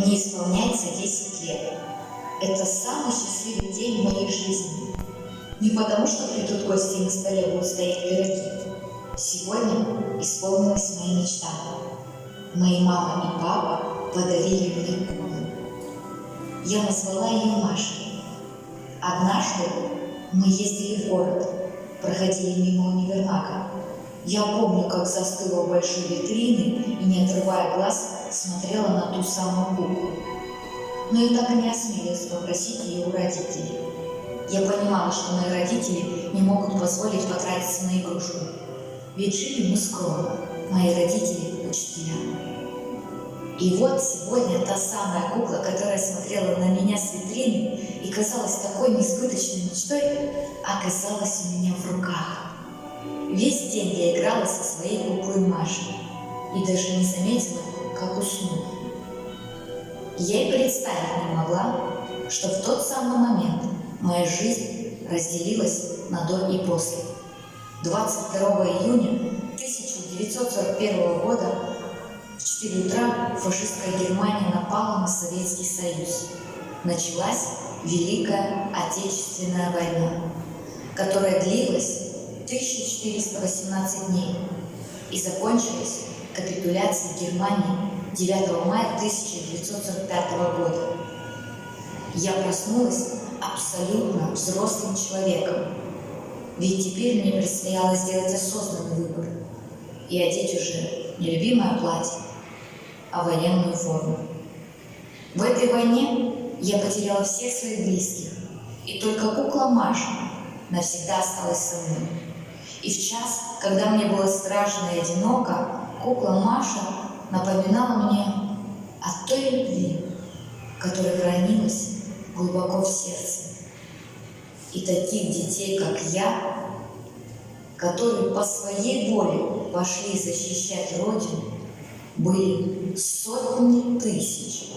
Мне исполняется 10 лет. Это самый счастливый день в моей жизни. Не потому, что придут гости и на столе будут стоять пироги. Сегодня исполнилась моя мечта. Мои мама и папа подарили мне куклу. Я назвала ее Машей. Однажды мы ездили в город, проходили мимо универмага. Я помню, как застыла у большой витрины и, не отрывая глаз, смотрела на ту самую куклу. Но я так и не осмелилась попросить ее у родителей. Я понимала, что мои родители не могут позволить потратиться на игрушку. Ведь жили мы скромно, мои родители – учителя. И вот сегодня та самая кукла, которая смотрела на меня с витрины и казалась такой несбыточной мечтой, оказалась у меня в руках. Весь день я играла со своей куклой Машей и даже не заметила, как уснула. Я и представить не могла, что в тот самый момент моя жизнь разделилась на до и после. 22 июня 1941 года в 4 утра фашистская Германия напала на Советский Союз. Началась Великая Отечественная война, которая длилась 1418 дней и закончилась капитуляцией Германии 9 мая 1945 года. Я проснулась абсолютно взрослым человеком, ведь теперь мне предстояло сделать осознанный выбор и одеть уже не любимое платье, а военную форму. В этой войне я потеряла всех своих близких, и только кукла Маша навсегда осталась со мной. И в час, когда мне было страшно и одиноко, кукла Маша напоминала мне о той любви, которая хранилась глубоко в сердце. И таких детей, как я, которые по своей воле пошли защищать Родину, были сотни тысяч.